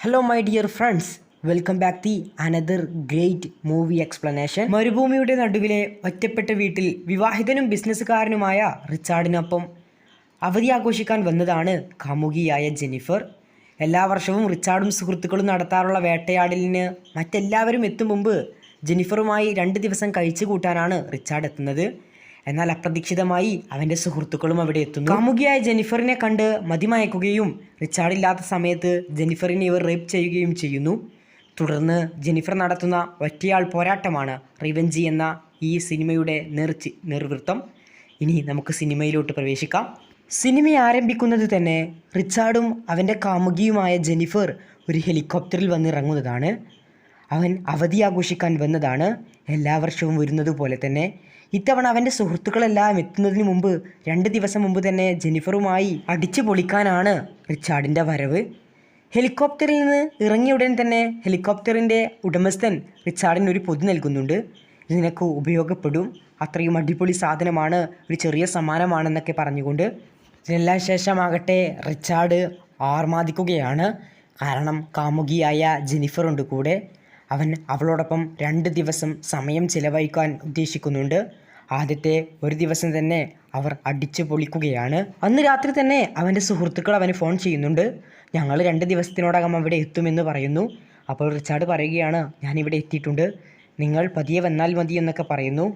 Hello my dear friends, welcome back the another great movie explanation. മരുഭൂമിയുടെ നടുവിലെ ഒറ്റപ്പെട്ട വീട്ടിൽ വിവാഹിതനും ബിസിനസ്സുകാരനുമായ റിച്ചാർഡിനൊപ്പം അവധി ആഘോഷിക്കാൻ വന്നതാണ് കാമുകിയായ ജെന്നിഫർ. എല്ലാ വർഷവും റിച്ചാർഡും സുഹൃത്തുക്കളും നടത്താറുള്ള വേട്ടയാടലിന് മറ്റെല്ലാവരും എത്തും മുമ്പ് ജെന്നിഫറുമായി 2 ദിവസം കഴിച്ചു കൂട്ടാനാണ് റിച്ചാർഡ് എത്തുന്നത്. എന്നാൽ അപ്രതീക്ഷിതമായി അവൻ്റെ സുഹൃത്തുക്കളും അവിടെ എത്തുന്നു. കാമുകിയായ ജെന്നിഫറിനെ കണ്ട് മതിമയക്കുകയും റിച്ചാർഡ് ഇല്ലാത്ത സമയത്ത് ജെന്നിഫറിനെ ഇവർ റേപ്പ് ചെയ്യുകയും ചെയ്യുന്നു. തുടർന്ന് ജെന്നിഫർ നടത്തുന്ന ഒറ്റയാൾ പോരാട്ടമാണ് റിവെഞ്ചി എന്ന ഈ സിനിമയുടെ നിർവൃത്തം. ഇനി നമുക്ക് സിനിമയിലോട്ട് പ്രവേശിക്കാം. സിനിമ ആരംഭിക്കുന്നത് തന്നെ റിച്ചാർഡും അവൻ്റെ കാമുകിയുമായ ജെന്നിഫർ ഒരു ഹെലികോപ്റ്ററിൽ വന്നിറങ്ങുന്നതാണ്. അവൻ അവധി ആഘോഷിക്കാൻ വന്നതാണ്, എല്ലാ വർഷവും വരുന്നത് പോലെ തന്നെ. ഇത്തവണ അവൻ്റെ സുഹൃത്തുക്കളെല്ലാം എത്തുന്നതിന് മുമ്പ് 2 ദിവസം മുമ്പ് തന്നെ ജെന്നിഫറുമായി അടിച്ചു പൊളിക്കാനാണ് റിച്ചാർഡിൻ്റെ വരവ്. ഹെലികോപ്റ്ററിൽ നിന്ന് ഇറങ്ങിയ ഉടൻ തന്നെ ഹെലികോപ്റ്ററിൻ്റെ ഉടമസ്ഥൻ റിച്ചാർഡിന് ഒരു പൊതി നൽകുന്നുണ്ട്. ഇത് നിനക്ക് ഉപയോഗപ്പെടും, അത്രയും അടിപൊളി സാധനമാണ്, ഒരു ചെറിയ സമ്മാനമാണെന്നൊക്കെ പറഞ്ഞുകൊണ്ട്. ഇതിനെല്ലാം ശേഷമാകട്ടെ റിച്ചാർഡ് ആർമാദിക്കുകയാണ്. കാരണം കാമുകിയായ ജെന്നിഫർ ഉണ്ട് കൂടെ. അവൻ അവളോടൊപ്പം 2 ദിവസം സമയം ചിലവഴിക്കാൻ ഉദ്ദേശിക്കുന്നുണ്ട്. ആദ്യത്തെ ഒരു ദിവസം തന്നെ അവർ അടിച്ചു പൊളിക്കുകയാണ്. അന്ന് രാത്രി തന്നെ അവൻ്റെ സുഹൃത്തുക്കൾ അവന് ഫോൺ ചെയ്യുന്നുണ്ട്. ഞങ്ങൾ 2 ദിവസത്തിനോടകം അവിടെ എത്തുമെന്ന് പറയുന്നു. അപ്പോൾ റിച്ചാർഡ് പറയുകയാണ്, ഞാനിവിടെ എത്തിയിട്ടുണ്ട്, നിങ്ങൾ പതിയെ വന്നാൽ മതി എന്നൊക്കെ പറയുന്നു.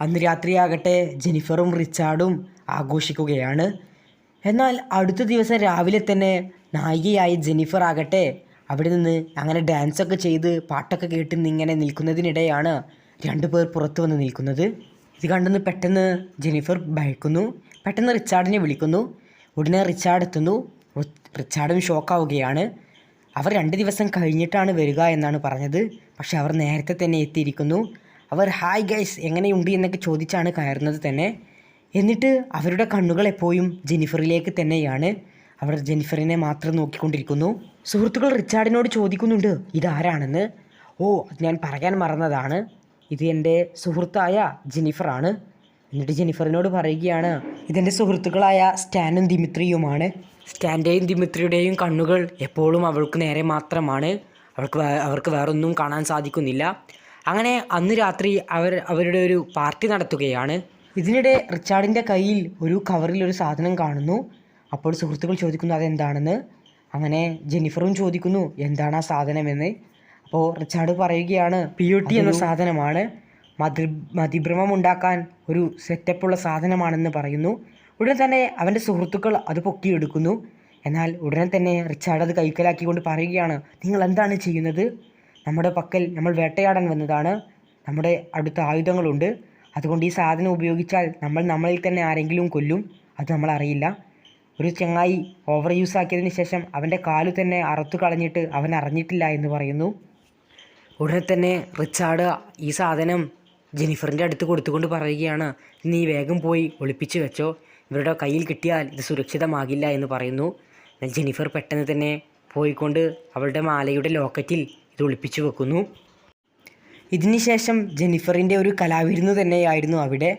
അന്ന് രാത്രിയാകട്ടെ ജെന്നിഫറും റിച്ചാർഡും ആഘോഷിക്കുകയാണ്. എന്നാൽ അടുത്ത ദിവസം രാവിലെ തന്നെ നായികയായ ജെന്നിഫർ ആകട്ടെ അവിടെ നിന്ന് അങ്ങനെ ഡാൻസൊക്കെ ചെയ്ത് പാട്ടൊക്കെ കേട്ട് ഇങ്ങനെ നിൽക്കുന്നതിനിടെയാണ് 2 പേർ പുറത്തു വന്ന് നിൽക്കുന്നത്. ഇത് കണ്ടെന്ന് പെട്ടെന്ന് ജെന്നിഫർ ഭയക്കുന്നു. പെട്ടെന്ന് റിച്ചാർഡിനെ വിളിക്കുന്നു. ഉടനെ റിച്ചാർഡ് എത്തുന്നു. റിച്ചാർഡും ഷോക്കാവുകയാണ്. അവർ 2 ദിവസം കഴിഞ്ഞിട്ടാണ് വരിക എന്നാണ് പറഞ്ഞത്. പക്ഷെ അവർ നേരത്തെ തന്നെ എത്തിയിരിക്കുന്നു. അവർ ഹായ് ഗൈസ് എങ്ങനെയുണ്ട് എന്നൊക്കെ ചോദിച്ചാണ് കയറുന്നത് തന്നെ. എന്നിട്ട് അവരുടെ കണ്ണുകൾ എപ്പോഴും ജെന്നിഫറിലേക്ക് തന്നെയാണ്. അവർ ജെന്നിഫറിനെ മാത്രം നോക്കിക്കൊണ്ടിരിക്കുന്നു. സുഹൃത്തുക്കൾ റിച്ചാർഡിനോട് ചോദിക്കുന്നുണ്ട് ഇതാരാണെന്ന്. ഓ, അത് ഞാൻ പറയാൻ മറന്നതാണ്, ഇത് എൻ്റെ സുഹൃത്തായ ജെന്നിഫറാണ്. എന്നിട്ട് ജെന്നിഫറിനോട് പറയുകയാണ്, ഇതെൻ്റെ സുഹൃത്തുക്കളായ സ്റ്റാനും ദിമിത്രിയുമാണ്. സ്റ്റാൻ്റെയും ദിമിത്രിയുടെയും കണ്ണുകൾ എപ്പോഴും അവൾക്ക് നേരെ മാത്രമാണ്, അവർക്ക് വേറൊന്നും കാണാൻ സാധിക്കുന്നില്ല. അങ്ങനെ അന്ന് രാത്രി അവരുടെ ഒരു പാർട്ടി നടത്തുകയാണ്. ഇതിനിടെ റിച്ചാർഡിൻ്റെ കയ്യിൽ ഒരു കവറിൽ ഒരു സാധനം കാണുന്നു. അപ്പോൾ സുഹൃത്തുക്കൾ ചോദിക്കുന്നു അതെന്താണെന്ന്. അങ്ങനെ ജെന്നിഫറും ചോദിക്കുന്നു എന്താണ് ആ സാധനമെന്ന്. അപ്പോൾ റിച്ചാർഡ് പറയുകയാണ് POT എന്ന സാധനമാണ്, മതിഭ്രമം ഉണ്ടാക്കാൻ ഒരു സെറ്റപ്പുള്ള സാധനമാണെന്ന് പറയുന്നു. ഉടനെ തന്നെ അവൻ്റെ സുഹൃത്തുക്കൾ അത് പൊക്കിയെടുക്കുന്നു. എന്നാൽ ഉടനെ തന്നെ റിച്ചാർഡ് അത് കൈക്കലാക്കിക്കൊണ്ട് പറയുകയാണ്, നിങ്ങൾ എന്താണ് ചെയ്യുന്നത്? നമ്മുടെ പക്കൽ നമ്മൾ വേട്ടയാടാൻ വന്നതാണ്, നമ്മുടെ അടുത്ത ആയുധങ്ങളുണ്ട്, അതുകൊണ്ട് ഈ സാധനം ഉപയോഗിച്ചാൽ നമ്മളിൽ തന്നെ ആരെങ്കിലും കൊല്ലും, അത് നമ്മൾ അറിയില്ല. ഒരു ചങ്ങായി ഓവർ യൂസ് ആക്കിയതിന് ശേഷം അവൻ്റെ കാലു തന്നെ അറുത്തു കളഞ്ഞിട്ട് അവൻ അറിഞ്ഞിട്ടില്ല എന്ന് പറയുന്നു. ഉടനെ തന്നെ റിച്ചാർഡ് ഈ സാധനം ജെന്നിഫറിൻ്റെ അടുത്ത് കൊടുത്തുകൊണ്ട് പറയുകയാണ്, നീ വേഗം പോയി ഒളിപ്പിച്ച് വെച്ചോ, ഇവരുടെ കയ്യിൽ കിട്ടിയാൽ ഇത് സുരക്ഷിതമാകില്ല എന്ന് പറയുന്നു. ജെന്നിഫർ പെട്ടെന്ന് തന്നെ പോയിക്കൊണ്ട് അവളുടെ മാലയുടെ ലോക്കറ്റിൽ ഇത് ഒളിപ്പിച്ചു വെക്കുന്നു. ഇതിന് ശേഷം ജെന്നിഫറിൻ്റെ ഒരു കലാവിരുന്ന് തന്നെയായിരുന്നു അവിടെ.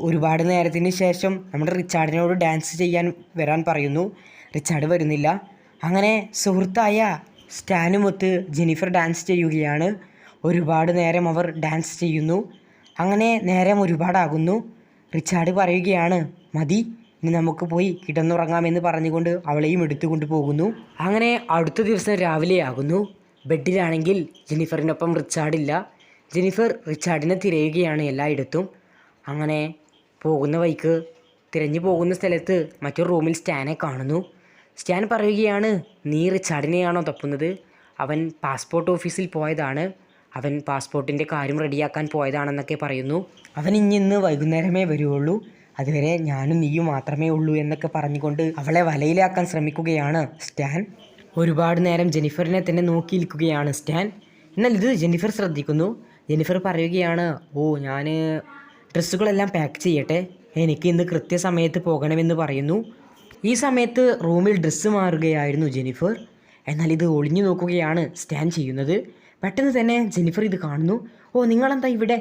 ഒരുപാട് നേരത്തിന് ശേഷം നമ്മുടെ റിച്ചാർഡിനോട് ഡാൻസ് ചെയ്യാൻ വരാൻ പറയുന്നു. റിച്ചാർഡ് വരുന്നില്ല. അങ്ങനെ സുഹൃത്തായ സ്റ്റാനുമൊത്ത് ജെന്നിഫർ ഡാൻസ് ചെയ്യുകയാണ്. ഒരുപാട് നേരം അവർ ഡാൻസ് ചെയ്യുന്നു. അങ്ങനെ നേരം ഒരുപാടാകുന്നു. റിച്ചാർഡ് പറയുകയാണ്, മതി, ഇനി നമുക്ക് പോയി കിടന്നുറങ്ങാമെന്ന് പറഞ്ഞുകൊണ്ട് അവളെയും എടുത്തുകൊണ്ട് പോകുന്നു. അങ്ങനെ അടുത്ത ദിവസം രാവിലെയാകുന്നു. ബെഡിലാണെങ്കിൽ ജെന്നിഫറിനൊപ്പം റിച്ചാർഡില്ല. ജെന്നിഫർ റിച്ചാർഡിനെ തിരയുകയാണ് എല്ലായിടത്തും. അങ്ങനെ പോകുന്ന വഴിക്ക് തിരഞ്ഞു പോകുന്ന സ്ഥലത്ത് മറ്റൊരു റൂമിൽ സ്റ്റാനെ കാണുന്നു. സ്റ്റാൻ പറയുകയാണ്, നീ റിച്ചാർഡിനെയാണോ തപ്പുന്നത്? അവൻ പാസ്പോർട്ട് ഓഫീസിൽ പോയതാണ്, അവൻ പാസ്പോർട്ടിൻ്റെ കാര്യം റെഡിയാക്കാൻ പോയതാണെന്നൊക്കെ പറയുന്നു. അവൻ ഇന്ന് വൈകുന്നേരമേ വരുള്ളൂ, അതുവരെ ഞാനും നീയും മാത്രമേ ഉള്ളൂ എന്നൊക്കെ പറഞ്ഞുകൊണ്ട് അവളെ വലയിലാക്കാൻ ശ്രമിക്കുകയാണ് സ്റ്റാൻ. ഒരുപാട് നേരം ജെന്നിഫറിനെ തന്നെ നോക്കി നിൽക്കുകയാണ് സ്റ്റാൻ. എന്നാൽ ഇത് ജെന്നിഫർ ശ്രദ്ധിക്കുന്നു. ജെന്നിഫർ പറയുകയാണ്, ഓ, ഞാൻ ഡ്രസ്സുകളെല്ലാം പാക്ക് ചെയ്യട്ടെ, എനിക്ക് ഇന്ന് കൃത്യസമയത്ത് പോകണമെന്ന് പറയുന്നു. ഈ സമയത്ത് റൂമിൽ ഡ്രസ്സ് മാറുകയായിരുന്നു ജെന്നിഫർ. എന്നാൽ ഇത് ഒളിഞ്ഞു നോക്കുകയാണ് സ്റ്റാൻ ചെയ്യുന്നത്. പെട്ടെന്ന് തന്നെ ജെന്നിഫർ ഇത് കാണുന്നു. ഓ, നിങ്ങളെന്താ ഇവിടെ?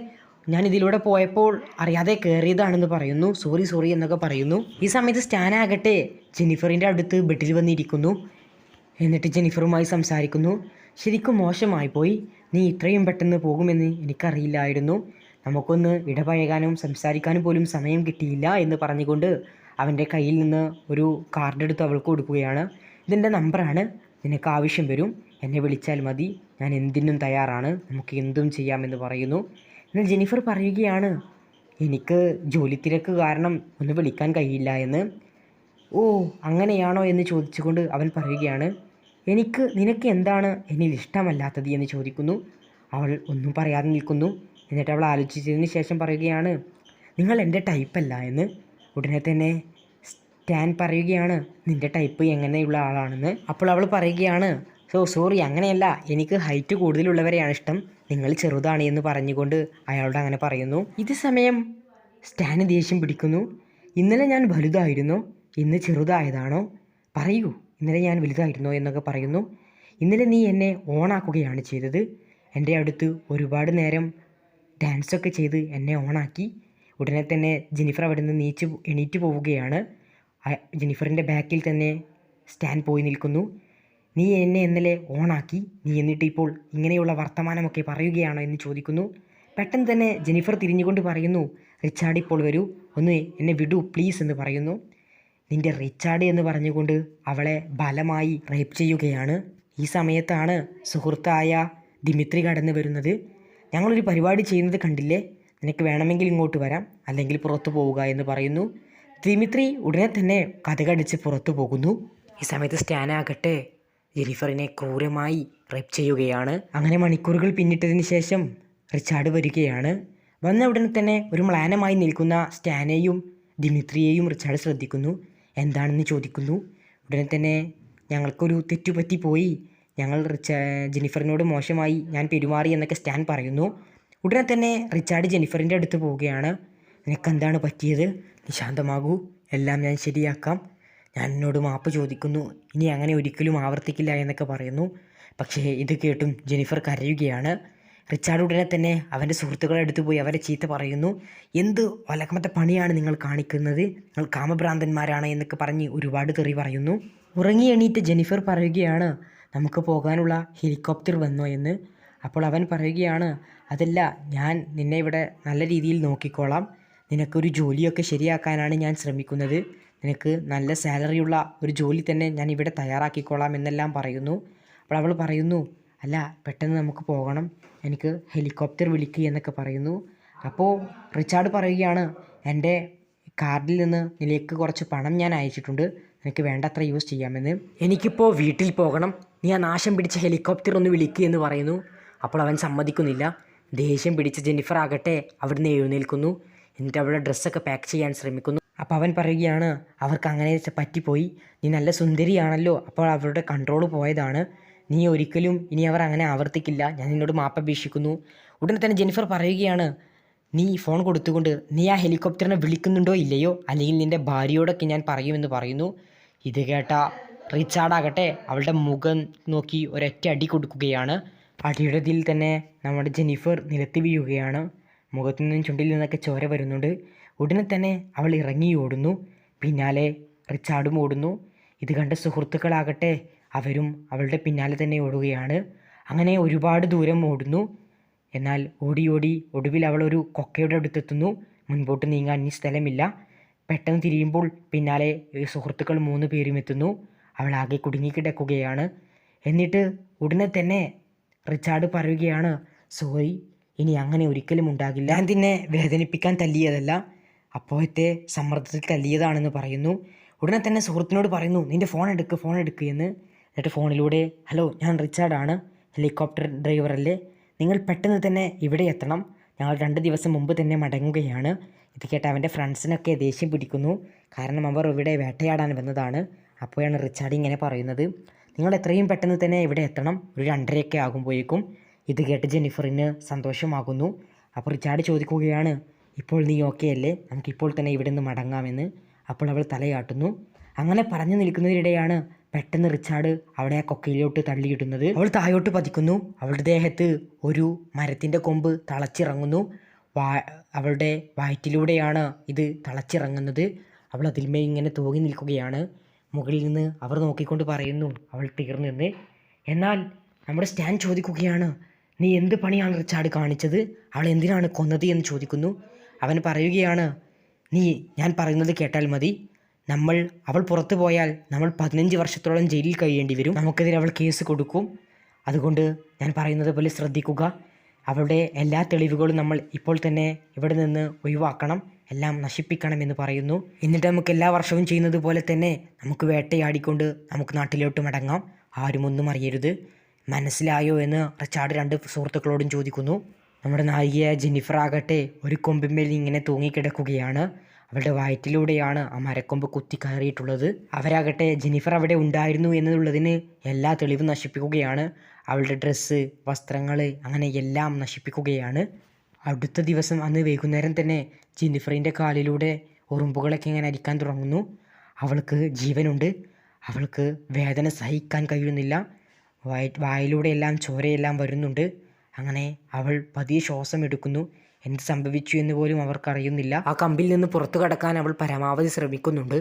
ഞാൻ ഇതിലൂടെ പോയപ്പോൾ അറിയാതെ കയറിയതാണെന്ന് പറയുന്നു. സോറി എന്നൊക്കെ പറയുന്നു. ഈ സമയത്ത് സ്റ്റാൻ ആകട്ടെ ജെന്നിഫറിൻ്റെ അടുത്ത് ബെഡിൽ വന്നിരിക്കുന്നു. എന്നിട്ട് ജെനിഫറുമായി സംസാരിക്കുന്നു. ശരിക്കും മോശമായി പോയി, നീ ഇത്രയും പെട്ടെന്ന് പോകുമെന്ന് എനിക്കറിയില്ലായിരുന്നു, നമുക്കൊന്ന് ഇടപഴകാനും സംസാരിക്കാനും പോലും സമയം കിട്ടിയില്ല എന്ന് പറഞ്ഞുകൊണ്ട് അവൻ്റെ കയ്യിൽ നിന്ന് ഒരു കാർഡ് എടുത്ത് അവൾക്ക് കൊടുക്കുകയാണ്. ഇതെൻ്റെ നമ്പറാണ്, നിനക്ക് ആവശ്യം വരും എന്നെ വിളിച്ചാൽ മതി, ഞാൻ എന്തിനും തയ്യാറാണ്, നമുക്ക് എന്തും ചെയ്യാമെന്ന് പറയുന്നു. എന്നാൽ ജെനിഫർ പറയുകയാണ് എനിക്ക് ജോലി തിരക്ക് കാരണം ഒന്ന് വിളിക്കാൻ കഴിയില്ല എന്ന്. ഓ അങ്ങനെയാണോ എന്ന് ചോദിച്ചുകൊണ്ട് അവൻ പറയുകയാണ് നിനക്ക് എന്താണ് എന്നിൽ ഇഷ്ടമല്ലാത്തത് എന്ന് ചോദിക്കുന്നു. അവൾ ഒന്നും പറയാതെ നിൽക്കുന്നു. എന്നിട്ട് അവൾ ആലോചിച്ചതിന് ശേഷം പറയുകയാണ് നിങ്ങൾ എൻ്റെ ടൈപ്പല്ല എന്ന്. ഉടനെ തന്നെ സ്റ്റാൻ പറയുകയാണ് നിൻ്റെ ടൈപ്പ് എങ്ങനെയുള്ള ആളാണെന്ന്. അപ്പോൾ അവൾ പറയുകയാണ് സോറി അങ്ങനെയല്ല, എനിക്ക് ഹൈറ്റ് കൂടുതലുള്ളവരെയാണ് ഇഷ്ടം, നിങ്ങൾ ചെറുതാണ് എന്ന് പറഞ്ഞുകൊണ്ട് അയാളോട് അങ്ങനെ പറയുന്നു. ഇത് സമയം സ്റ്റാന് ദേഷ്യം പിടിക്കുന്നു. ഇന്നലെ ഞാൻ വലുതായിരുന്നു, ഇന്ന് ചെറുതായതാണോ? പറയൂ, ഇന്നലെ ഞാൻ വലുതായിരുന്നോ എന്നൊക്കെ പറയുന്നു. ഇന്നലെ നീ എന്നെ ഓണാക്കുകയാണ് ചെയ്തത്, എൻ്റെ അടുത്ത് ഒരുപാട് നേരം ഡാൻസൊക്കെ ചെയ്ത് എന്നെ ഓണാക്കി. ഉടനെ തന്നെ ജെനിഫർ അവിടെ നിന്ന് എണീറ്റ് പോവുകയാണ്. ജെനിഫറിൻ്റെ ബാക്കിൽ തന്നെ സ്റ്റാൻ പോയി നിൽക്കുന്നു. നീ എന്നെ ഇന്നലെ ഓണാക്കി, നീ എന്നിട്ട് ഇപ്പോൾ ഇങ്ങനെയുള്ള വർത്തമാനമൊക്കെ പറയുകയാണോ എന്ന് ചോദിക്കുന്നു. പെട്ടെന്ന് തന്നെ ജെനിഫർ തിരിഞ്ഞുകൊണ്ട് പറയുന്നു റിച്ചാർഡ് ഇപ്പോൾ വരൂ, ഒന്ന് എന്നെ വിടൂ പ്ലീസ് എന്ന് പറയുന്നു. നിൻ്റെ റിച്ചാർഡ് എന്ന് പറഞ്ഞുകൊണ്ട് അവളെ ബലമായി റേപ്പ് ചെയ്യുകയാണ്. ഈ സമയത്താണ് സുഹൃത്തായ ദിമിത്രി കടന്നു വരുന്നത്. ഞങ്ങളൊരു പരിപാടി ചെയ്യുന്നത് കണ്ടില്ലേ, നിനക്ക് വേണമെങ്കിൽ ഇങ്ങോട്ട് വരാം, അല്ലെങ്കിൽ പുറത്തു പോവുക എന്ന് പറയുന്നു. ദിമിത്രി ഉടനെ തന്നെ കഥകടിച്ച് പുറത്തു പോകുന്നു. ഈ സമയത്ത് സ്റ്റാനാകട്ടെ ജെനിഫറിനെ ക്രൂരമായി റേപ്പ് ചെയ്യുകയാണ്. അങ്ങനെ മണിക്കൂറുകൾ പിന്നിട്ടതിന് ശേഷം റിച്ചാർഡ് വരികയാണ്. വന്ന ഉടനെ തന്നെ ഒരു മ്ലാനമായി നിൽക്കുന്ന സ്റ്റാനെയും ദിമിത്രിയെയും റിച്ചാർഡ് ശ്രദ്ധിക്കുന്നു. എന്താണെന്ന് ചോദിക്കുന്നു. ഉടനെ തന്നെ ഞങ്ങൾക്കൊരു തെറ്റുപറ്റിപ്പോയി, ഞങ്ങൾ ജെനിഫറിനോട് മോശമായി ഞാൻ പെരുമാറി എന്നൊക്കെ സ്റ്റാൻ പറയുന്നു. ഉടനെ തന്നെ റിച്ചാർഡ് ജെനിഫറിൻ്റെ അടുത്ത് പോവുകയാണ്. നിനക്കെന്താണ് പറ്റിയത്? നീ ശാന്തമാകൂ, എല്ലാം ഞാൻ ശരിയാക്കാം, ഞാൻ എന്നോട് മാപ്പ് ചോദിക്കുന്നു, ഇനി അങ്ങനെ ഒരിക്കലും ആവർത്തിക്കില്ല എന്നൊക്കെ പറയുന്നു. പക്ഷേ ഇത് കേട്ടും ജെനിഫർ കരയുകയാണ്. റിച്ചാർഡ് ഉടനെ തന്നെ അവൻ്റെ സുഹൃത്തുക്കളെ അടുത്ത് പോയി അവരെ ചീത്ത പറയുന്നു. എന്ത് വലക്കമത്തെ പണിയാണ് നിങ്ങൾ കാണിക്കുന്നത്, നിങ്ങൾ കാമഭ്രാന്തന്മാരാണ് എന്നൊക്കെ പറഞ്ഞ് ഒരുപാട് തെറി പറയുന്നു. ഉറങ്ങി എണീറ്റ് ജെനിഫർ പറയുകയാണ് നമുക്ക് പോകാനുള്ള ഹെലികോപ്റ്റർ വന്നോ എന്ന്. അപ്പോൾ അവൻ പറയുകയാണ് അതല്ല, ഞാൻ നിന്നെ ഇവിടെ നല്ല രീതിയിൽ നോക്കിക്കോളാം, നിനക്കൊരു ജോലിയൊക്കെ ശരിയാക്കാനാണ് ഞാൻ ശ്രമിക്കുന്നത്, നിനക്ക് നല്ല സാലറിയുള്ള ഒരു ജോലി തന്നെ ഞാൻ ഇവിടെ തയ്യാറാക്കിക്കോളാം എന്നെല്ലാം പറയുന്നു. അപ്പോൾ അവൾ പറയുന്നു അല്ല, പെട്ടെന്ന് നമുക്ക് പോകണം, എനിക്ക് ഹെലികോപ്റ്റർ വിളിക്കുക എന്നൊക്കെ പറയുന്നു. അപ്പോൾ റിച്ചാർഡ് പറയുകയാണ് എൻ്റെ കാർഡിൽ നിന്ന് നിലേക്ക് കുറച്ച് പണം ഞാൻ അയച്ചിട്ടുണ്ട്, നിനക്ക് വേണ്ടത്ര യൂസ് ചെയ്യാമെന്ന്. എനിക്കിപ്പോൾ വീട്ടിൽ പോകണം, നീ ആ നാശം പിടിച്ച ഹെലികോപ്റ്റർ ഒന്ന് വിളിക്കുക എന്ന് പറയുന്നു. അപ്പോൾ അവൻ സമ്മതിക്കുന്നില്ല. ദേഷ്യം പിടിച്ച ജെനിഫർ ആകട്ടെ അവിടുന്ന് എഴുന്നേൽക്കുന്നു. എന്നിട്ട് അവളുടെ ഡ്രസ്സൊക്കെ പാക്ക് ചെയ്യാൻ ശ്രമിക്കുന്നു. അപ്പോൾ അവൻ പറയുകയാണ് അവർക്ക് അങ്ങനെ പറ്റിപ്പോയി, നീ നല്ല സുന്ദരിയാണല്ലോ, അപ്പോൾ അവരുടെ കൺട്രോൾ പോയതാണ്, നീ ഒരിക്കലും ഇനി അവർ അങ്ങനെ ആവർത്തിക്കില്ല, ഞാൻ നിന്നോട് മാപ്പപേക്ഷിക്കുന്നു. ഉടനെ തന്നെ ജെനിഫർ പറയുകയാണ് നീ ഫോൺ കൊടുത്തുകൊണ്ട് നീ ആ ഹെലികോപ്റ്ററിനെ വിളിക്കുന്നുണ്ടോ ഇല്ലയോ, അല്ലെങ്കിൽ നിൻ്റെ ഭാര്യയോടൊക്കെ ഞാൻ പറയുമെന്ന് പറയുന്നു. ഇത് കേട്ട റിച്ചാർഡാകട്ടെ അവളുടെ മുഖം നോക്കി ഒരൊറ്റ അടി കൊടുക്കുകയാണ്. അടിയുടതിൽ തന്നെ നമ്മുടെ ജെനിഫർ നിലത്ത് വീഴുകയാണ്. മുഖത്തു നിന്നും ചുണ്ടിൽ നിന്നൊക്കെ ചോര വരുന്നുണ്ട്. ഉടനെ തന്നെ അവൾ ഇറങ്ങി ഓടുന്നു. പിന്നാലെ റിച്ചാർഡും ഓടുന്നു. ഇത് കണ്ട സുഹൃത്തുക്കളാകട്ടെ അവരും അവളുടെ പിന്നാലെ തന്നെ ഓടുകയാണ്. അങ്ങനെ ഒരുപാട് ദൂരം ഓടുന്നു. എന്നാൽ ഓടി ഓടി ഒടുവിൽ അവൾ ഒരു കൊക്കയുടെ അടുത്തെത്തുന്നു. മുൻപോട്ട് നീങ്ങാൻ ഇനി സ്ഥലമില്ല. പെട്ടെന്ന് തിരിയുമ്പോൾ പിന്നാലെ സുഹൃത്തുക്കൾ 3 പേരും എത്തുന്നു. അവൾ ആകെ കുടുങ്ങിക്കിടക്കുകയാണ്. എന്നിട്ട് ഉടനെ തന്നെ റിച്ചാർഡ് പറയുകയാണ് സോറി, ഇനി അങ്ങനെ ഒരിക്കലും ഉണ്ടാകില്ല, ഞാൻ നിന്നെ വേദനിപ്പിക്കാൻ തല്ലിയതല്ല, അപ്പോഴത്തെ സമ്മർദ്ദത്തിൽ തല്ലിയതാണെന്ന് പറയുന്നു. ഉടനെ തന്നെ സുഹൃത്തിനോട് പറയുന്നു നിൻ്റെ ഫോൺ എടുക്ക് എന്ന്. എന്നിട്ട് ഫോണിലൂടെ ഹലോ, ഞാൻ റിച്ചാർഡാണ്, ഹെലികോപ്റ്റർ ഡ്രൈവറല്ലേ, നിങ്ങൾ പെട്ടെന്ന് തന്നെ ഇവിടെ എത്തണം, ഞങ്ങൾ 2 ദിവസം മുമ്പ് തന്നെ മടങ്ങുകയാണ്. ഇത് കേട്ട് അവൻ്റെ ഫ്രണ്ട്സിനൊക്കെ ദേഷ്യം പിടിക്കുന്നു. കാരണം അവർ ഇവിടെ വേട്ടയാടാൻ വന്നതാണ്. അപ്പോഴാണ് റിച്ചാർഡ് ഇങ്ങനെ പറയുന്നത് നിങ്ങൾ എത്രയും പെട്ടെന്ന് തന്നെ ഇവിടെ എത്തണം, ഒരു 2:30 ആകുമ്പോഴേക്കും. ഇത് കേട്ട് ജെനിഫറിന് സന്തോഷമാകുന്നു. അപ്പോൾ റിച്ചാർഡ് ചോദിക്കുകയാണ് ഇപ്പോൾ നീ ഓക്കെ അല്ലേ, നമുക്കിപ്പോൾ തന്നെ ഇവിടെ നിന്ന് മടങ്ങാമെന്ന്. അപ്പോൾ അവൾ തലയാട്ടുന്നു. അങ്ങനെ പറഞ്ഞു നിൽക്കുന്നതിനിടെയാണ് പെട്ടെന്ന് റിച്ചാർഡ് അവളെ ആ കൊക്കയിലോട്ട് തള്ളിയിടുന്നത്. അവൾ താഴോട്ട് പതിക്കുന്നു. അവളുടെ ദേഹത്ത് ഒരു മരത്തിൻ്റെ കൊമ്പ് തളച്ചിറങ്ങുന്നു. അവളുടെ വയറ്റിലൂടെയാണ് ഇത് തളച്ചിറങ്ങുന്നത്. അവൾ അതിന്മേൽ ഇങ്ങനെ തൂങ്ങി നിൽക്കുകയാണ്. മുകളിൽ നിന്ന് അവർ നോക്കിക്കൊണ്ട് പറയുന്നു അവൾ തീർന്നെന്ന്. എന്നാൽ നമ്മുടെ സ്റ്റാൻ ചോദിക്കുകയാണ്, നീ എന്ത് പണിയാണ് റിച്ചാർഡ് കാണിച്ചത്? അവൾ എന്തിനാണ് കൊന്നത് എന്ന് ചോദിക്കുന്നു. അവൻ പറയുകയാണ്, ഞാൻ പറയുന്നത് കേട്ടാൽ മതി. അവൾ പുറത്തു പോയാൽ നമ്മൾ 15 വർഷത്തോളം ജയിലിൽ കഴിയേണ്ടി വരും. നമുക്കെതിരെ അവൾ കേസ് കൊടുക്കും. അതുകൊണ്ട് ഞാൻ പറയുന്നത് പോലെ ശ്രദ്ധിക്കുക. അവളുടെ എല്ലാ തെളിവുകളും നമ്മൾ ഇപ്പോൾ തന്നെ ഇവിടെ നിന്ന് ഒഴിവാക്കണം, എല്ലാം നശിപ്പിക്കണം എന്ന് പറയുന്നു. എന്നിട്ട് നമുക്ക് എല്ലാ വർഷവും ചെയ്യുന്നത് പോലെ തന്നെ നമുക്ക് വേട്ടയാടിക്കൊണ്ട് നമുക്ക് നാട്ടിലോട്ട് മടങ്ങാം. ആരും ഒന്നും അറിയരുത്. മനസ്സിലായോ എന്ന് റിച്ചാർഡ് 2 സുഹൃത്തുക്കളോടും ചോദിക്കുന്നു. നമ്മുടെ നായികയായ ജെന്നിഫർ ആകട്ടെ ഒരു കൊമ്പിന്മേൽ ഇങ്ങനെ തൂങ്ങിക്കിടക്കുകയാണ്. അവളുടെ വയറ്റിലൂടെയാണ് ആ മരക്കൊമ്പ് കുത്തി കയറിയിട്ടുള്ളത്. അവരാകട്ടെ ജെന്നിഫർ അവിടെ ഉണ്ടായിരുന്നു എന്നുള്ളതിന് എല്ലാ തെളിവും നശിപ്പിക്കുകയാണ്. അവളുടെ ഡ്രസ്സ്, വസ്ത്രങ്ങൾ, അങ്ങനെ എല്ലാം നശിപ്പിക്കുകയാണ്. അടുത്ത ദിവസം അന്ന് വൈകുന്നേരം തന്നെ ജെന്നിഫറിൻ്റെ കാലിലൂടെ ഉറുമ്പുകളൊക്കെ ഇങ്ങനെ അരിക്കാൻ തുടങ്ങുന്നു. അവൾക്ക് ജീവനുണ്ട്. അവൾക്ക് വേദന സഹിക്കാൻ കഴിയുന്നില്ല. വായിലൂടെയെല്ലാം ചോരയെല്ലാം വരുന്നുണ്ട്. അങ്ങനെ അവൾ പതിയെ ശ്വാസം എടുക്കുന്നു. എന്ത് സംഭവിച്ചു എന്ന് പോലും അവർക്കറിയുന്നില്ല. ആ കമ്പിൽ നിന്ന് പുറത്തു കടക്കാൻ അവൾ പരമാവധി ശ്രമിക്കുന്നുണ്ട്.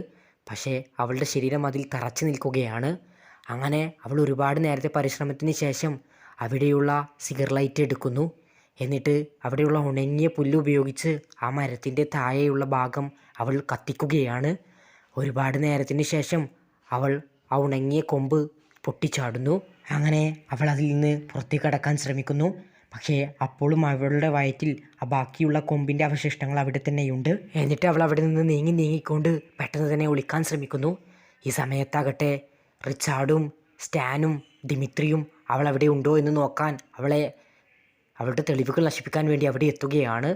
പക്ഷേ അവളുടെ ശരീരം അതിൽ തറച്ചു നിൽക്കുകയാണ്. അങ്ങനെ അവൾ ഒരുപാട് നേരത്തെ പരിശ്രമത്തിന് ശേഷം അവിടെയുള്ള സിഗർ ലൈറ്റ് എടുക്കുന്നു. എന്നിട്ട് അവിടെയുള്ള ഉണങ്ങിയ പുല്ല് ഉപയോഗിച്ച് ആ മരത്തിൻ്റെ താഴെയുള്ള ഭാഗം അവൾ കത്തിക്കുകയാണ്. ഒരുപാട് നേരത്തിന് ശേഷം അവൾ ആ ഉണങ്ങിയ കൊമ്പ് പൊട്ടിച്ചാടുന്നു. അങ്ങനെ അവൾ അതിൽ നിന്ന് പുറത്തേക്ക് കടക്കാൻ ശ്രമിക്കുന്നു. പക്ഷേ അപ്പോഴും അവളുടെ വയറ്റിൽ ആ ബാക്കിയുള്ള കൊമ്പിൻ്റെ അവശിഷ്ടങ്ങൾ അവിടെ തന്നെയുണ്ട്. എന്നിട്ട് അവൾ അവിടെ നിന്ന് നീങ്ങിക്കൊണ്ട് പെട്ടെന്ന് തന്നെ ഒളിക്കാൻ ശ്രമിക്കുന്നു. ഈ സമയത്താകട്ടെ റിച്ചാർഡും സ്റ്റാനും ദിമിത്രിയും അവൾ അവിടെ ഉണ്ടോ എന്ന് നോക്കാൻ അവളുടെ തെളിവുകൾ നശിപ്പിക്കാൻ വേണ്ടി അവിടെ എത്തുകയാണ്.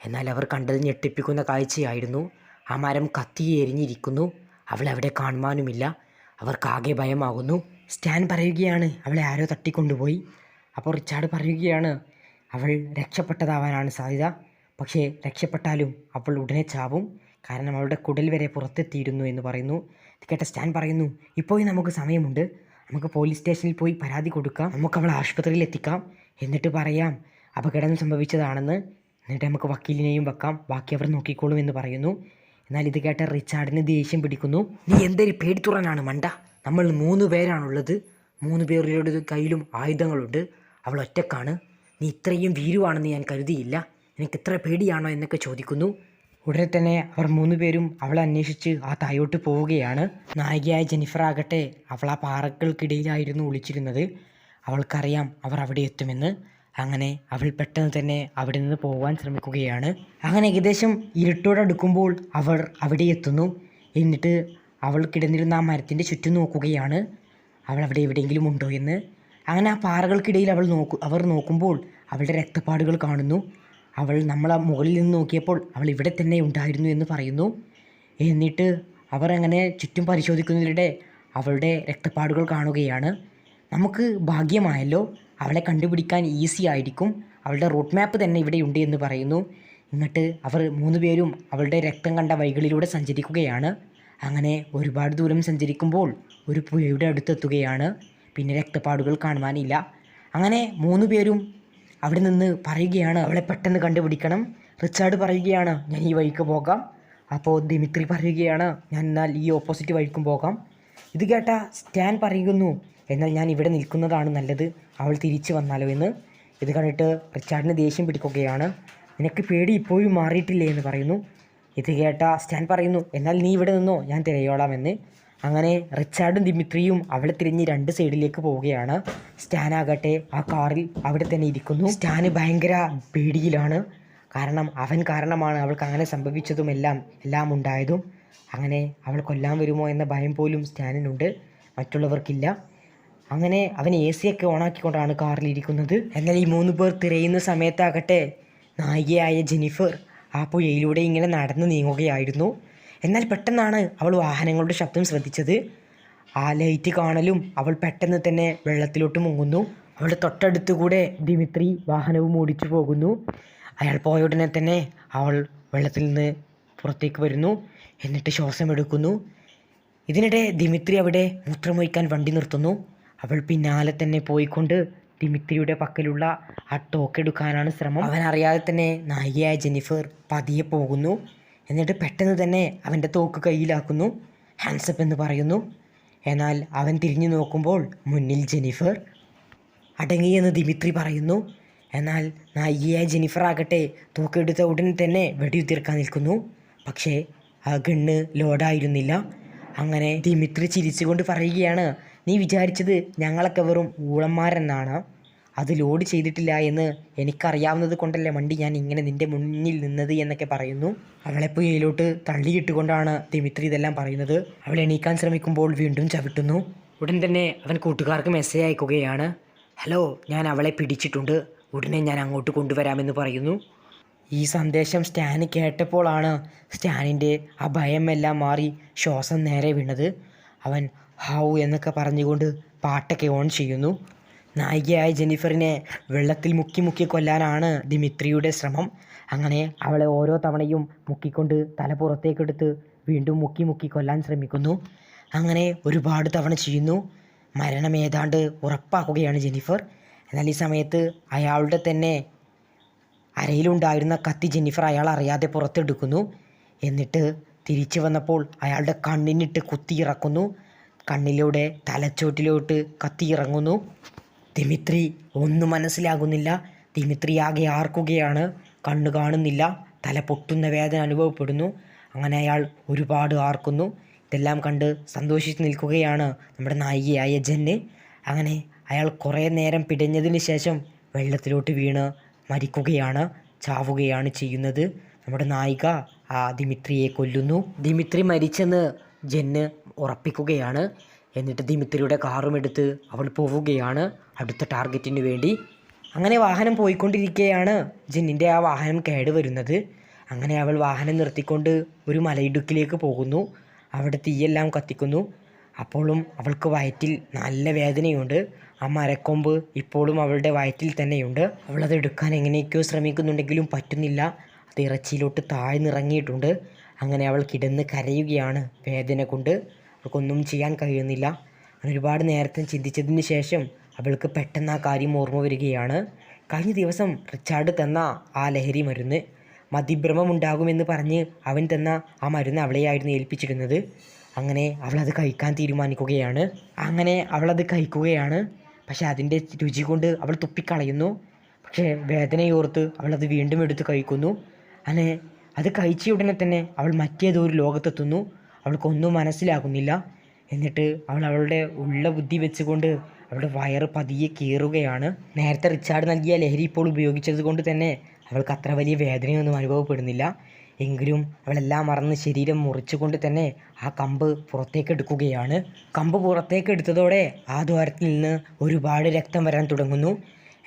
എന്നാൽ അവർ കണ്ടത് ഞെട്ടിപ്പിക്കുന്ന കാഴ്ചയായിരുന്നു. ആ മരം കത്തി എരിഞ്ഞിരിക്കുന്നു. അവളെ അവിടെ കാണുവാനുമില്ല. അവർക്കാകെ ഭയമാകുന്നു. സ്റ്റാൻ പറയുകയാണ്, അവളെ ആരോ തട്ടിക്കൊണ്ടുപോയി. അപ്പോൾ റിച്ചാർഡ് പറയുകയാണ്, അവൾ രക്ഷപ്പെട്ടതാവാനാണ് സാധ്യത. പക്ഷേ രക്ഷപ്പെട്ടാലും അവൾ ഉടനെ ചാവും. കാരണം അവളുടെ കുടൽ വരെ പുറത്തെത്തിയിരുന്നു എന്ന് പറയുന്നു. ഇത് കേട്ട സ്റ്റാൻ പറയുന്നു, ഇപ്പോഴും നമുക്ക് സമയമുണ്ട്. നമുക്ക് പോലീസ് സ്റ്റേഷനിൽ പോയി പരാതി കൊടുക്കാം. നമുക്ക് അവളെ ആശുപത്രിയിൽ എത്തിക്കാം. എന്നിട്ട് പറയാം അപകടം സംഭവിച്ചതാണെന്ന്. എന്നിട്ട് നമുക്ക് വക്കീലിനെയും വെക്കാം. ബാക്കി അവർ നോക്കിക്കോളും എന്ന് പറയുന്നു. എന്നാൽ ഇത് കേട്ട റിച്ചാർഡിന് ദേഷ്യം പിടിക്കുന്നു. നീ എന്തൊരു പേടിത്തുറനാണ് മണ്ട. നമ്മൾ 3 പേരാണുള്ളത്. 3 പേരുടെ കയ്യിലും ആയുധങ്ങളുണ്ട്. അവൾ ഒറ്റക്കാണ്. നീ ഇത്രയും ഭീരുവാണെന്ന് ഞാൻ കരുതിയില്ല. നിനക്ക് ഇത്ര പേടിയാണോ എന്നൊക്കെ ചോദിക്കുന്നു. ഉടനെ തന്നെ അവർ 3 പേരും അവളെ അന്വേഷിച്ച് ആ താഴോട്ട് പോവുകയാണ്. നായികയായ ജെന്നിഫർ ആകട്ടെ അവൾ ആ പാറകൾക്കിടയിലായിരുന്നു ഒളിച്ചിരുന്നത്. അവൾക്കറിയാം അവർ അവിടെ എത്തുമെന്ന്. അങ്ങനെ അവൾ പെട്ടെന്ന് തന്നെ അവിടെ നിന്ന് പോകാൻ ശ്രമിക്കുകയാണ്. അങ്ങനെ ഏകദേശം ഇരുട്ടോടടുക്കുമ്പോൾ അവർ അവിടെ എത്തുന്നു. എന്നിട്ട് അവൾ കിടന്നിരുന്ന ആ മരത്തിൻ്റെ ചുറ്റും നോക്കുകയാണ്, അവൾ അവിടെ എവിടെയെങ്കിലും ഉണ്ടോ എന്ന്. അങ്ങനെ ആ പാറകൾക്കിടയിൽ അവർ നോക്കുമ്പോൾ അവളുടെ രക്തപ്പാടുകൾ കാണുന്നു. നമ്മൾ ആ മുകളിൽ നിന്ന് നോക്കിയപ്പോൾ അവൾ ഇവിടെ തന്നെ ഉണ്ടായിരുന്നു എന്ന് പറയുന്നു. എന്നിട്ട് അവർ അങ്ങനെ ചുറ്റും പരിശോധിക്കുന്നതിനിടെ അവളുടെ രക്തപ്പാടുകൾ കാണുകയാണ്. നമുക്ക് ഭാഗ്യമായല്ലോ, അവളെ കണ്ടുപിടിക്കാൻ ഈസി ആയിരിക്കും. അവളുടെ റൂട്ട് മാപ്പ് തന്നെ ഇവിടെയുണ്ട് എന്ന് പറയുന്നു. എന്നിട്ട് അവർ 3 പേരും അവളുടെ രക്തം കണ്ട വഴികളിലൂടെ സഞ്ചരിക്കുകയാണ്. അങ്ങനെ ഒരുപാട് ദൂരം സഞ്ചരിക്കുമ്പോൾ ഒരു പുഴയുടെ അടുത്തെത്തുകയാണ്. പിന്നെ രക്തപ്പാടുകൾ കാണുവാനില്ല. അങ്ങനെ 3 പേരും അവിടെ നിന്ന് പറയുകയാണ്, അവളെ പെട്ടെന്ന് കണ്ടുപിടിക്കണം. റിച്ചാർഡ് പറയുകയാണ്, ഞാൻ ഈ വഴിക്ക് പോകാം. അപ്പോൾ ദിമിത്രി പറയുകയാണ്, ഞാൻ എന്നാൽ ഈ ഓപ്പോസിറ്റ് വഴിക്കും പോകാം. ഇത് കേട്ട സ്റ്റാൻ പറയുന്നു, എന്നാൽ ഞാൻ ഇവിടെ നിൽക്കുന്നതാണ് നല്ലത്, അവൾ തിരിച്ചു വന്നാലോ എന്ന്. ഇത് കണ്ടിട്ട് റിച്ചാർഡിന് ദേഷ്യം പിടിക്കുകയാണ്. നിനക്ക് പേടി ഇപ്പോഴും മാറിയിട്ടില്ലേ എന്ന് പറയുന്നു. ഇത് കേട്ട സ്റ്റാൻ പറയുന്നു, എന്നാൽ നീ ഇവിടെ നിന്നോ, ഞാൻ തിരയോളാമെന്ന്. അങ്ങനെ റിച്ചാർഡും ദിമിത്രിയും അവളെ തിരിഞ്ഞ് 2 സൈഡിലേക്ക് പോവുകയാണ്. സ്റ്റാനാകട്ടെ ആ കാറിൽ അവിടെ തന്നെ ഇരിക്കുന്നു. സ്റ്റാന് ഭയങ്കര പേടിയിലാണ്. കാരണം അവൻ കാരണമാണ് അവൾക്ക് അങ്ങനെ സംഭവിച്ചതും എല്ലാം ഉണ്ടായതും. അങ്ങനെ അവൾ കൊല്ലാൻ വരുമോ എന്ന ഭയം പോലും സ്റ്റാനിനുണ്ട്, മറ്റുള്ളവർക്കില്ല. അങ്ങനെ അവൻ AC ഒക്കെ ഓണാക്കിക്കൊണ്ടാണ് കാറിലിരിക്കുന്നത്. എന്നാൽ ഈ 3 പേർ തിരയുന്ന സമയത്താകട്ടെ നായികയായ ജെന്നിഫർ ആ പുഴയിലൂടെ ഇങ്ങനെ നടന്നു നീങ്ങുകയായിരുന്നു. എന്നാൽ പെട്ടെന്നാണ് അവൾ വാഹനങ്ങളുടെ ശബ്ദം ശ്രദ്ധിച്ചത്. ആ ലൈറ്റ് കാണലും അവൾ പെട്ടെന്ന് തന്നെ വെള്ളത്തിലോട്ട് മുങ്ങുന്നു. അവളുടെ തൊട്ടടുത്തുകൂടെ ദിമിത്രി വാഹനവും ഓടിച്ചു പോകുന്നു. അയാൾ പോയ ഉടനെ തന്നെ അവൾ വെള്ളത്തിൽ നിന്ന് പുറത്തേക്ക് വരുന്നു. എന്നിട്ട് ശ്വാസം എടുക്കുന്നു. ഇതിനിടെ ദിമിത്രി അവിടെ മൂത്രമൊഴിക്കാൻ വണ്ടി നിർത്തുന്നു. അവൾ പിന്നാലെ തന്നെ പോയിക്കൊണ്ട് ദിമിത്രിയുടെ പക്കലുള്ള ആ ടോക്കെടുക്കാനാണ് ശ്രമം. അവനറിയാതെ തന്നെ നായികയായ ജെന്നിഫർ പതിയെ പോകുന്നു. എന്നിട്ട് പെട്ടെന്ന് തന്നെ അവൻ്റെ തോക്ക് കയ്യിലാക്കുന്നു. ഹാൻഡ്സപ്പ് എന്ന് പറയുന്നു. എന്നാൽ അവൻ തിരിഞ്ഞു നോക്കുമ്പോൾ മുന്നിൽ ജെന്നിഫർ. അടങ്ങിയെന്ന് ദിമിത്രി പറയുന്നു. എന്നാൽ നായികയായ ജെന്നിഫർ ആകട്ടെ തോക്കെടുത്ത ഉടൻ തന്നെ വെടിയുതിർക്കാൻ നിൽക്കുന്നു. പക്ഷേ ആ ഗണ്ണ് ലോഡായിരുന്നില്ല. അങ്ങനെ ദിമിത്രി ചിരിച്ചുകൊണ്ട് പറയുകയാണ്, നീ വിചാരിച്ചത് ഞങ്ങളൊക്കെ വെറും ഊളന്മാരെന്നാണ്. അത് ലോഡ് ചെയ്തിട്ടില്ല എന്ന് എനിക്കറിയാവുന്നത് കൊണ്ടല്ലേ മണ്ടി ഞാൻ ഇങ്ങനെ നിൻ്റെ മുന്നിൽ നിന്നത് എന്നൊക്കെ പറയുന്നു. അവളെ പുയയിലോട്ട് തള്ളിയിട്ടുകൊണ്ടാണ് ദിമിത്രി ഇതെല്ലാം പറയുന്നത്. അവൾ എണീക്കാൻ ശ്രമിക്കുമ്പോൾ വീണ്ടും ചവിട്ടുന്നു. ഉടൻ തന്നെ അവൻ കൂട്ടുകാർക്ക് മെസ്സേജ് അയക്കുകയാണ്, ഹലോ, ഞാൻ അവളെ പിടിച്ചിട്ടുണ്ട്, ഉടനെ ഞാൻ അങ്ങോട്ട് കൊണ്ടുവരാമെന്ന് പറയുന്നു. ഈ സന്ദേശം സ്റ്റാന് കേട്ടപ്പോഴാണ് സ്റ്റാനിൻ്റെ ആ ഭയമെല്ലാം മാറി ശ്വാസം നേരെ വീണത്. അവൻ ഹൗ എന്നൊക്കെ പറഞ്ഞുകൊണ്ട് പാട്ടൊക്കെ ഓൺ ചെയ്യുന്നു. നായികയായ ജെന്നിഫറിനെ വെള്ളത്തിൽ മുക്കി മുക്കി കൊല്ലാനാണ് ദിമിത്രിയുടെ ശ്രമം. അങ്ങനെ അവളെ ഓരോ തവണയും മുക്കിക്കൊണ്ട് തല പുറത്തേക്കെടുത്ത് വീണ്ടും മുക്കി മുക്കി കൊല്ലാൻ ശ്രമിക്കുന്നു. അങ്ങനെ ഒരുപാട് തവണ ചെയ്യുന്നു. മരണം ഏതാണ്ട് ഉറപ്പാക്കുകയാണ് ജെന്നിഫർ. എന്നാൽ ഈ സമയത്ത് അയാളുടെ തന്നെ അരയിലുണ്ടായിരുന്ന കത്തി ജെന്നിഫർ അയാൾ അറിയാതെ പുറത്തെടുക്കുന്നു. എന്നിട്ട് തിരിച്ചു വന്നപ്പോൾ അയാളുടെ കണ്ണിനിട്ട് കുത്തിയിറക്കുന്നു. കണ്ണിലൂടെ തലച്ചോട്ടിലോട്ട് കത്തിയിറങ്ങുന്നു. ദിമിത്രി ഒന്നും മനസ്സിലാകുന്നില്ല. ദിമിത്രി ആകെ ആർക്കുകയാണ്. കണ്ണ് കാണുന്നില്ല. തല പൊട്ടുന്ന വേദന അനുഭവപ്പെടുന്നു. അങ്ങനെ അയാൾ ഒരുപാട് ആർക്കുന്നു. ഇതെല്ലാം കണ്ട് സന്തോഷിച്ച് നിൽക്കുകയാണ് നമ്മുടെ നായികയായ ജെന്ന്. അങ്ങനെ അയാൾ കുറേ നേരം പിടഞ്ഞതിന് ശേഷം വെള്ളത്തിലോട്ട് വീണ് മരിക്കുകയാണ്, ചാവുകയാണ് ചെയ്യുന്നത്. നമ്മുടെ നായിക ആ ദിമിത്രിയെ കൊല്ലുന്നു. ദിമിത്രി മരിച്ചെന്ന് ജെന്ന് ഉറപ്പിക്കുകയാണ്. എന്നിട്ട് ദിമിത്രിയുടെ കാറും എടുത്ത് അവൾ പോവുകയാണ് അടുത്ത ടാർഗറ്റിന് വേണ്ടി. അങ്ങനെ വാഹനം പോയിക്കൊണ്ടിരിക്കുകയാണ്. ജെന്നിൻ്റെ ആ വാഹനം കേടുവരുന്നത്. അങ്ങനെ അവൾ വാഹനം നിർത്തിക്കൊണ്ട് ഒരു മലയിടുക്കിലേക്ക് പോകുന്നു. അവിടെ തീയെല്ലാം കത്തിക്കുന്നു. അപ്പോഴും അവൾക്ക് വയറ്റിൽ നല്ല വേദനയുണ്ട്. ആ മരക്കൊമ്പ് ഇപ്പോഴും അവളുടെ വയറ്റിൽ തന്നെയുണ്ട്. അവളത് എടുക്കാൻ എങ്ങനെയൊക്കെയോ ശ്രമിക്കുന്നുണ്ടെങ്കിലും പറ്റുന്നില്ല. അത് ഇറച്ചിയിലോട്ട് താഴ്ന്നിറങ്ങിയിട്ടുണ്ട്. അങ്ങനെ അവൾ കിടന്ന് കരയുകയാണ് വേദന കൊണ്ട്. അവൾക്കൊന്നും ചെയ്യാൻ കഴിയുന്നില്ല. ഒരുപാട് നേരത്തെ ചിന്തിച്ചതിന് ശേഷം അവൾക്ക് പെട്ടെന്ന് ആ കാര്യം ഓർമ്മ വരികയാണ്. കഴിഞ്ഞ ദിവസം റിച്ചാർഡ് തന്ന ആ ലഹരി മരുന്ന്, മതിഭ്രമം ഉണ്ടാകുമെന്ന് പറഞ്ഞ് അവൻ തന്ന ആ മരുന്ന് അവളെയായിരുന്നു ഏൽപ്പിച്ചിരുന്നത്. അങ്ങനെ അവളത് കഴിക്കാൻ തീരുമാനിക്കുകയാണ്. അങ്ങനെ അവളത് കഴിക്കുകയാണ്. പക്ഷേ അതിൻ്റെ രുചി കൊണ്ട് അവൾ തുപ്പിക്കളയുന്നു. പക്ഷേ വേദനയോർത്ത് അവളത് വീണ്ടും എടുത്ത് കഴിക്കുന്നു. അങ്ങനെ അത് കഴിച്ച ഉടനെ തന്നെ അവൾ മറ്റേതോ ഒരു ലോകത്തെത്തുന്നു. അവൾക്കൊന്നും മനസ്സിലാകുന്നില്ല. എന്നിട്ട് അവൾ അവളുടെ ഉള്ള ബുദ്ധി വെച്ചുകൊണ്ട് അവളുടെ വയറ് പതിയെ കീറുകയാണ്. നേരത്തെ റിച്ചാർഡ് നൽകിയ ലഹരി ഇപ്പോൾ ഉപയോഗിച്ചത് കൊണ്ട് തന്നെ അവൾക്ക് അത്ര വലിയ വേദനയൊന്നും അനുഭവപ്പെടുന്നില്ല. എങ്കിലും അവളെല്ലാം മറന്ന് ശരീരം മുറിച്ചുകൊണ്ട് തന്നെ ആ കമ്പ് പുറത്തേക്ക് എടുക്കുകയാണ്. കമ്പ് പുറത്തേക്ക് എടുത്തതോടെ ആ ദ്വാരത്തിൽ നിന്ന് ഒരുപാട് രക്തം വരാൻ തുടങ്ങുന്നു.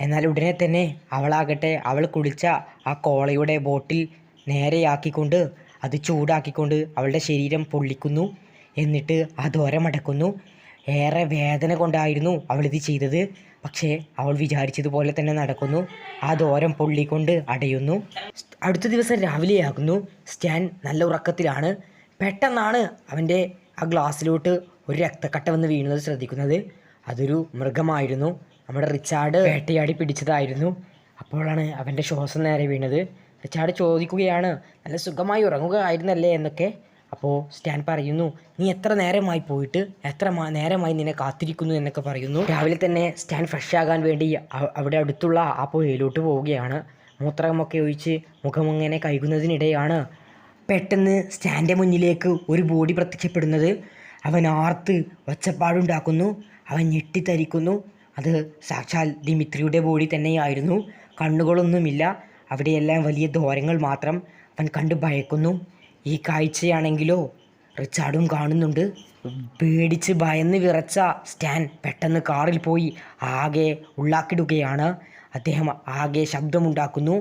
എന്നാൽ ഉടനെ തന്നെ അവളാകട്ടെ അവൾ കുടിച്ച ആ കോളയുടെ ബോട്ടിൽ നേരെയാക്കിക്കൊണ്ട് അത് ചൂടാക്കിക്കൊണ്ട് അവളുടെ ശരീരം പൊള്ളിക്കുന്നു. എന്നിട്ട് ആ ദ്വാരമടക്കുന്നു. ഏറെ വേദന കൊണ്ടായിരുന്നു അവളിത് ചെയ്തത്. പക്ഷേ അവൾ വിചാരിച്ചതുപോലെ തന്നെ നടക്കുന്നു. ആ ദ്വാരം പൊള്ളിക്കൊണ്ട് അടയുന്നു. അടുത്ത ദിവസം രാവിലെയാകുന്നു. സ്റ്റാൻ നല്ല ഉറക്കത്തിലാണ്. പെട്ടെന്നാണ് അവൻ്റെ ആ ഗ്ലാസ്സിലോട്ട് ഒരു രക്തക്കട്ട വന്ന് വീണത് ശ്രദ്ധിക്കുന്നത്. അതൊരു മൃഗമായിരുന്നു. നമ്മുടെ റിച്ചാർഡ് വേട്ടയാടി പിടിച്ചതായിരുന്നു. അപ്പോഴാണ് അവൻ്റെ ശ്വാസം നേരെ വീണത്. റിച്ചാർഡ് ചോദിക്കുകയാണ്, നല്ല സുഖമായി ഉറങ്ങുകയായിരുന്നല്ലേ എന്നൊക്കെ. അപ്പോൾ സ്റ്റാൻ പറയുന്നു, നീ എത്ര നേരമായി പോയിട്ട്, എത്ര നേരമായി നിന്നെ കാത്തിരിക്കുന്നു എന്നൊക്കെ പറയുന്നു. രാവിലെ തന്നെ സ്റ്റാൻ ഫ്രഷ് ആകാൻ വേണ്ടി അവിടെ അടുത്തുള്ള ആ പുഴയിലോട്ട് പോവുകയാണ്. മൂത്രമൊക്കെ ഒഴിച്ച് മുഖമിങ്ങനെ കഴുകുന്നതിനിടെയാണ് പെട്ടെന്ന് സ്റ്റാൻ്റെ മുന്നിലേക്ക് ഒരു ബോഡി പ്രത്യക്ഷപ്പെടുന്നത്. അവൻ ആർത്ത് ഒച്ചപ്പാടുണ്ടാക്കുന്നു. അവൻ ഞെട്ടിത്തരിക്കുന്നു. അത് സാക്ഷാൽ ദിമിത്രിയുടെ ബോഡി തന്നെയായിരുന്നു. കണ്ണുകളൊന്നുമില്ല. അവിടെയെല്ലാം വലിയ ദ്വാരങ്ങൾ മാത്രം. അവൻ കണ്ട് ഭയക്കുന്നു. ഈ കാഴ്ചയാണെങ്കിലോ റിച്ചാർഡും കാണുന്നുണ്ട്. പേടിച്ച് ഭയന്ന് വിറച്ച സ്റ്റാൻ പെട്ടെന്ന് കാറിൽ പോയി ആകെ ഉള്ളാക്കിടുകയാണ്. അദ്ദേഹം ആകെ ശബ്ദമുണ്ടാക്കുന്നു.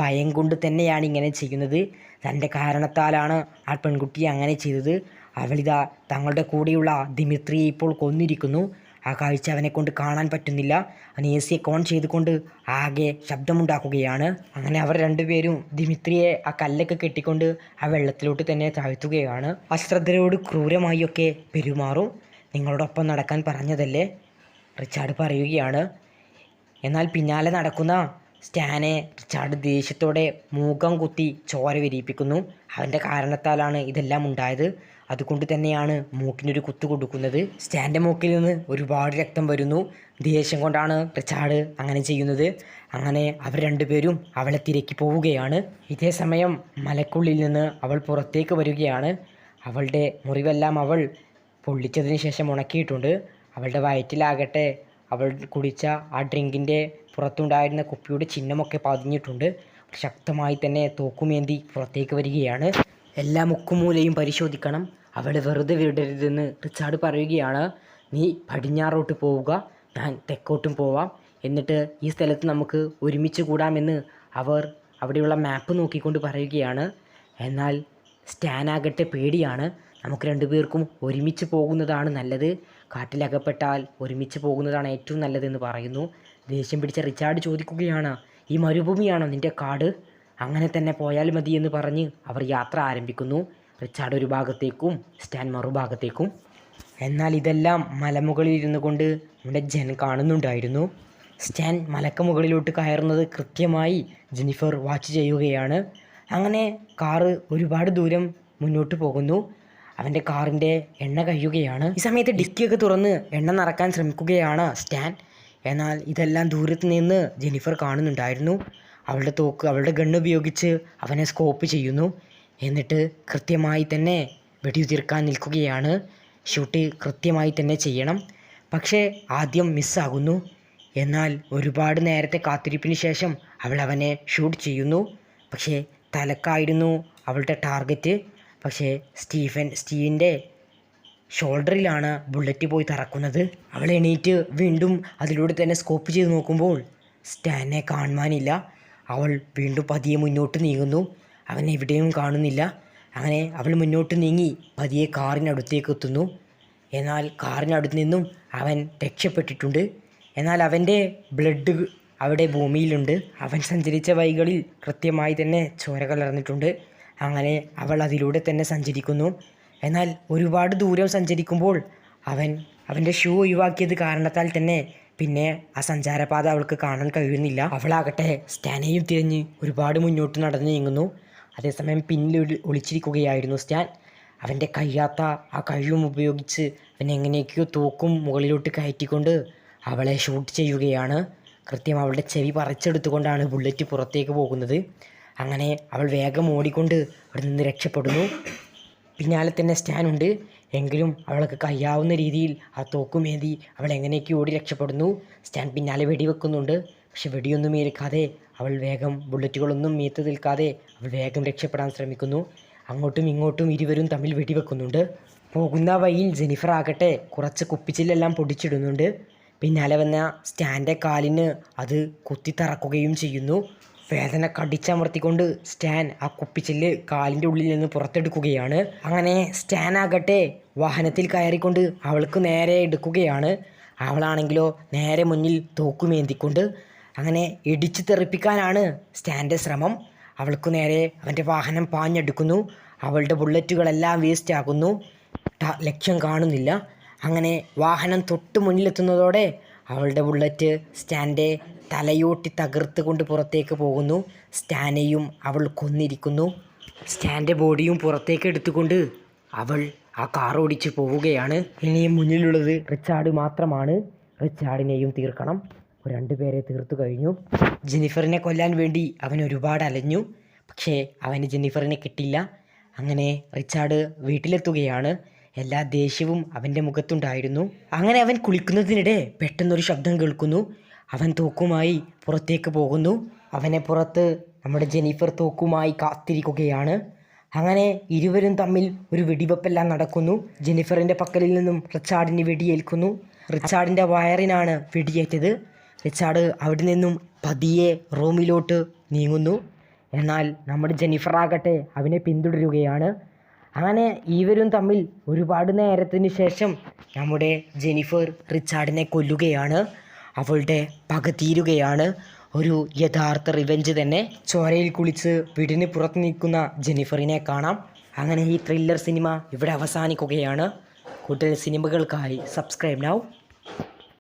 ഭയം കൊണ്ട് തന്നെയാണ് ഇങ്ങനെ ചെയ്യുന്നത്. തൻ്റെ കാരണത്താലാണ് ആ പെൺകുട്ടി അങ്ങനെ ചെയ്തത്. അവളിതാ തങ്ങളുടെ കൂടെയുള്ള ദിമിത്രിയെ ഇപ്പോൾ കൊന്നിരിക്കുന്നു. ആ കാഴ്ച അവനെ കൊണ്ട് കാണാൻ പറ്റുന്നില്ല. അവൻ AC ഓൺ ചെയ്തുകൊണ്ട് ആകെ ശബ്ദമുണ്ടാക്കുകയാണ്. അങ്ങനെ അവർ രണ്ടുപേരും ദിമിത്രിയെ ആ കല്ലൊക്കെ കെട്ടിക്കൊണ്ട് ആ വെള്ളത്തിലോട്ട് തന്നെ താഴ്ത്തുകയാണ്. അശ്രദ്ധരോട് ക്രൂരമായൊക്കെ പെരുമാറും. നിങ്ങളോടൊപ്പം നടക്കാൻ പറഞ്ഞതല്ലേ, റിച്ചാർഡ് പറയുകയാണ്. എന്നാൽ പിന്നാലെ നടക്കുന്ന സ്റ്റാനെ റിച്ചാർഡ് ദേഷ്യത്തോടെ മൂക്കം കുത്തി ചോര വിരിയിപ്പിക്കുന്നു. അവൻ്റെ കാരണത്താലാണ് ഇതെല്ലാം ഉണ്ടായത്. അതുകൊണ്ട് തന്നെയാണ് മൂക്കിനൊരു കുത്തു കൊടുക്കുന്നത്. സ്റ്റാൻ്റെ മൂക്കിൽ നിന്ന് ഒരുപാട് രക്തം വരുന്നു. ദേഷ്യം കൊണ്ടാണ് റിച്ചാർഡ് അങ്ങനെ ചെയ്യുന്നത്. അങ്ങനെ അവർ രണ്ടുപേരും അവളെ തിരക്കി പോവുകയാണ്. ഇതേ സമയം മലക്കുള്ളിൽ നിന്ന് അവൾ പുറത്തേക്ക് വരികയാണ്. അവളുടെ മുറിവെല്ലാം അവൾ പൊള്ളിച്ചതിന് ശേഷം ഉണക്കിയിട്ടുണ്ട്. അവളുടെ വയറ്റിലാകട്ടെ അവൾ കുടിച്ച ആ ഡ്രിങ്കിൻ്റെ പുറത്തുണ്ടായിരുന്ന കുപ്പിയുടെ ചിഹ്നമൊക്കെ പതിഞ്ഞിട്ടുണ്ട്. ശക്തമായി തന്നെ തോക്കുമേന്തി പുറത്തേക്ക് വരികയാണ്. എല്ലാ മുക്കുമൂലയും പരിശോധിക്കണം, അവളെ വെറുതെ വിടരുതെന്ന് റിച്ചാർഡ് പറയുകയാണ്. നീ പടിഞ്ഞാറോട്ട് പോവുക, ഞാൻ തെക്കോട്ടും പോവാം, എന്നിട്ട് ഈ സ്ഥലത്ത് നമുക്ക് ഒരുമിച്ച് കൂടാമെന്ന് അവർ അവിടെയുള്ള മാപ്പ് നോക്കിക്കൊണ്ട് പറയുകയാണ്. എന്നാൽ സ്റ്റാനാകട്ടെ പേടിയാണ്. നമുക്ക് രണ്ടുപേർക്കും ഒരുമിച്ച് പോകുന്നതാണ് നല്ലത്, കാട്ടിലകപ്പെട്ടാൽ ഒരുമിച്ച് പോകുന്നതാണ് ഏറ്റവും നല്ലതെന്ന് പറയുന്നു. ദേഷ്യം പിടിച്ച റിച്ചാർഡ് ചോദിക്കുകയാണ്, ഈ മരുഭൂമിയാണോ നിൻ്റെ കാട്? അങ്ങനെ തന്നെ പോയാൽ മതി എന്ന് പറഞ്ഞ് അവർ യാത്ര ആരംഭിക്കുന്നു. റിച്ചാർഡ് ഒരു ഭാഗത്തേക്കും സ്റ്റാൻ മറുഭാഗത്തേക്കും. എന്നാൽ ഇതെല്ലാം മലമുകളിൽ ഇരുന്നു കൊണ്ട് നമ്മുടെ ജെൻ കാണുന്നുണ്ടായിരുന്നു. സ്റ്റാൻ മലക്ക് കയറുന്നത് കൃത്യമായി ജെന്നിഫർ വാച്ച് ചെയ്യുകയാണ്. അങ്ങനെ കാറ് ഒരുപാട് ദൂരം മുന്നോട്ട് പോകുന്നു. അവൻ്റെ കാറിൻ്റെ എണ്ണ കഴിയുകയാണ്. ഈ സമയത്ത് ഡിക്കിയൊക്കെ തുറന്ന് എണ്ണ നിറക്കാൻ ശ്രമിക്കുകയാണ് സ്റ്റാൻ. എന്നാൽ ഇതെല്ലാം ദൂരത്ത് നിന്ന് ജെന്നിഫർ കാണുന്നുണ്ടായിരുന്നു. അവളുടെ തോക്ക്, അവളുടെ ഗണ്ണ് ഉപയോഗിച്ച് അവനെ സ്കോപ്പ് ചെയ്യുന്നു. എന്നിട്ട് കൃത്യമായി തന്നെ വെടിയുതിർക്കാൻ നിൽക്കുകയാണ്. ഷൂട്ട് കൃത്യമായി തന്നെ ചെയ്യണം. പക്ഷേ ആദ്യം മിസ്സാകുന്നു. എന്നാൽ ഒരുപാട് നേരത്തെ കാത്തിരിപ്പിന് ശേഷം അവൾ അവനെ ഷൂട്ട് ചെയ്യുന്നു. പക്ഷേ തലക്കായിരുന്നു അവളുടെ ടാർഗറ്റ്. പക്ഷേ സ്റ്റീവിൻ്റെ ഷോൾഡറിലാണ് ബുള്ളറ്റ് പോയി തറക്കുന്നത്. അവൾ എണീറ്റ് വീണ്ടും അതിലൂടെ തന്നെ സ്കോപ്പ് ചെയ്ത് നോക്കുമ്പോൾ സ്റ്റാനെ കാണുവാനില്ല. അവൾ വീണ്ടും പതിയെ മുന്നോട്ട് നീങ്ങുന്നു. അവൻ എവിടെയും കാണുന്നില്ല. അങ്ങനെ അവൾ മുന്നോട്ട് നീങ്ങി പതിയെ കാറിനടുത്തേക്ക് എത്തുന്നു. എന്നാൽ കാറിനടുത്ത് നിന്നും അവൻ രക്ഷപ്പെട്ടിട്ടുണ്ട്. എന്നാൽ അവൻ്റെ ബ്ലഡ് അവിടെ ഭൂമിയിലുണ്ട്. അവൻ സഞ്ചരിച്ച വഴികളിൽ കൃത്യമായി തന്നെ ചോര കലർന്നിട്ടുണ്ട്. അങ്ങനെ അവൾ അതിലൂടെ തന്നെ സഞ്ചരിക്കുന്നു. എന്നാൽ ഒരുപാട് ദൂരം സഞ്ചരിക്കുമ്പോൾ അവൻ്റെ ഷൂ ഒഴിവാക്കിയത് കാരണത്താൽ തന്നെ പിന്നെ ആ സഞ്ചാരപാത അവൾക്ക് കാണാൻ കഴിയുന്നില്ല. അവളാകട്ടെ സ്റ്റാനെയും തിരഞ്ഞ് ഒരുപാട് മുന്നോട്ട് നടന്നു നീങ്ങുന്നു. അതേസമയം പിന്നിൽ ഒളിച്ചിരിക്കുകയായിരുന്നു സ്റ്റാൻ. അവൻ്റെ കഴിയാത്ത ആ കഴിവും ഉപയോഗിച്ച് അവൻ എങ്ങനെയൊക്കെയോ തോക്കും മുകളിലോട്ട് കയറ്റിക്കൊണ്ട് അവളെ ഷൂട്ട് ചെയ്യുകയാണ്. കൃത്യം അവളുടെ ചെവി പറിച്ചെടുത്തുകൊണ്ടാണ് ബുള്ളറ്റ് പുറത്തേക്ക് പോകുന്നത്. അങ്ങനെ അവൾ വേഗം ഓടിക്കൊണ്ട് അവിടെ നിന്ന് രക്ഷപ്പെടുന്നു. പിന്നാലെ തന്നെ സ്റ്റാനുണ്ട്. എങ്കിലും അവൾക്ക് കഴിയാവുന്ന രീതിയിൽ ആ തോക്കുമേന്തി അവൾ എങ്ങനെയൊക്കെ ഓടി രക്ഷപ്പെടുന്നു. സ്റ്റാൻ പിന്നാലെ വെടിവെക്കുന്നുണ്ട്. പക്ഷെ വെടിയൊന്നും ഏൽക്കാതെ അവൾ വേഗം, ബുള്ളറ്റുകളൊന്നും മീത്ത് നിൽക്കാതെ അവൾ വേഗം രക്ഷപ്പെടാൻ ശ്രമിക്കുന്നു. അങ്ങോട്ടും ഇങ്ങോട്ടും ഇരുവരും തമ്മിൽ വെടിവെക്കുന്നുണ്ട്. പോകുന്ന വഴിയിൽ ജെന്നിഫർ ആകട്ടെ കുറച്ച് കുപ്പിച്ചില്ലെല്ലാം പൊടിച്ചിടുന്നുണ്ട്. പിന്നാലെ വന്ന സ്റ്റാൻ്റെ കാലിന് അത് കുത്തിത്തറക്കുകയും ചെയ്യുന്നു. വേദന കടിച്ചമർത്തിക്കൊണ്ട് സ്റ്റാൻ ആ കുപ്പിച്ചില്ല് കാലിൻ്റെ ഉള്ളിൽ നിന്ന് പുറത്തെടുക്കുകയാണ്. അങ്ങനെ സ്റ്റാൻ ആകട്ടെ വാഹനത്തിൽ കയറിക്കൊണ്ട് അവൾക്ക് നേരെ എടുക്കുകയാണ്. അവളാണെങ്കിലോ നേരെ മുന്നിൽ തോക്കുമേന്തിക്കൊണ്ട്. അങ്ങനെ ഇടിച്ചു തെറിപ്പിക്കാനാണ് സ്റ്റാൻ്റെ ശ്രമം. അവൾക്ക് നേരെ അവൻ്റെ വാഹനം പാഞ്ഞെടുക്കുന്നു. അവളുടെ ബുള്ളറ്റുകളെല്ലാം വേസ്റ്റ് ആകുന്നു. ലക്ഷ്യം കാണുന്നില്ല. അങ്ങനെ വാഹനം തൊട്ട് മുന്നിലെത്തുന്നതോടെ അവളുടെ ബുള്ളറ്റ് സ്റ്റാൻ്റെ തലയോട്ടി തകർത്ത് കൊണ്ട് പുറത്തേക്ക് പോകുന്നു. സ്റ്റാനെയും അവൾ കൊന്നിരിക്കുന്നു. സ്റ്റാൻ്റെ ബോഡിയും പുറത്തേക്ക് എടുത്തുകൊണ്ട് അവൾ ആ കാർ ഓടിച്ച് പോവുകയാണ്. ഇനിയും മുന്നിലുള്ളത് റിച്ചാർഡ് മാത്രമാണ്. റിച്ചാർഡിനെയും തീർക്കണം. രണ്ടുപേരെ തീർത്തു കഴിഞ്ഞു. ജെന്നിഫറിനെ കൊല്ലാൻ വേണ്ടി അവൻ ഒരുപാട് അലഞ്ഞു. പക്ഷേ അവന് ജെന്നിഫറിനെ കിട്ടില്ല. അങ്ങനെ റിച്ചാർഡ് വീട്ടിലെത്തുകയാണ്. എല്ലാ ദേഷ്യവും അവൻ്റെ മുഖത്തുണ്ടായിരുന്നു. അങ്ങനെ അവൻ കുളിക്കുന്നതിനിടെ പെട്ടെന്നൊരു ശബ്ദം കേൾക്കുന്നു. അവൻ തോക്കുമായി പുറത്തേക്ക് പോകുന്നു. അവനെ പുറത്ത് നമ്മുടെ ജെന്നിഫർ തോക്കുമായി കാത്തിരിക്കുകയാണ്. അങ്ങനെ ഇരുവരും തമ്മിൽ ഒരു വെടിവെപ്പെല്ലാം നടക്കുന്നു. ജെന്നിഫറിൻ്റെ പക്കലിൽ നിന്നും റിച്ചാർഡിന് വെടിയേൽക്കുന്നു. റിച്ചാർഡിൻ്റെ വയറിനാണ് വെടിയേറ്റത്. റിച്ചാർഡ് അവിടെ നിന്നും പതിയെ റൂമിലോട്ട് നീങ്ങുന്നു. എന്നാൽ നമ്മുടെ ജെന്നിഫർ ആകട്ടെ അവനെ പിന്തുടരുകയാണ്. അങ്ങനെ ഇവരും തമ്മിൽ ഒരുപാട് നേരത്തിന് ശേഷം നമ്മുടെ ജെന്നിഫർ റിച്ചാർഡിനെ കൊല്ലുകയാണ്. അവളുടെ പക തീരുകയാണ്. ഒരു യഥാർത്ഥ റിവെഞ്ച് തന്നെ. ചോരയിൽ കുളിച്ച് വീടിന് പുറത്ത് നിൽക്കുന്ന ജെന്നിഫറിനെ കാണാം. അങ്ങനെ ഈ ത്രില്ലർ സിനിമ ഇവിടെ അവസാനിക്കുകയാണ്. കൂടുതൽ സിനിമകൾക്കായി സബ്സ്ക്രൈബ് നൗ.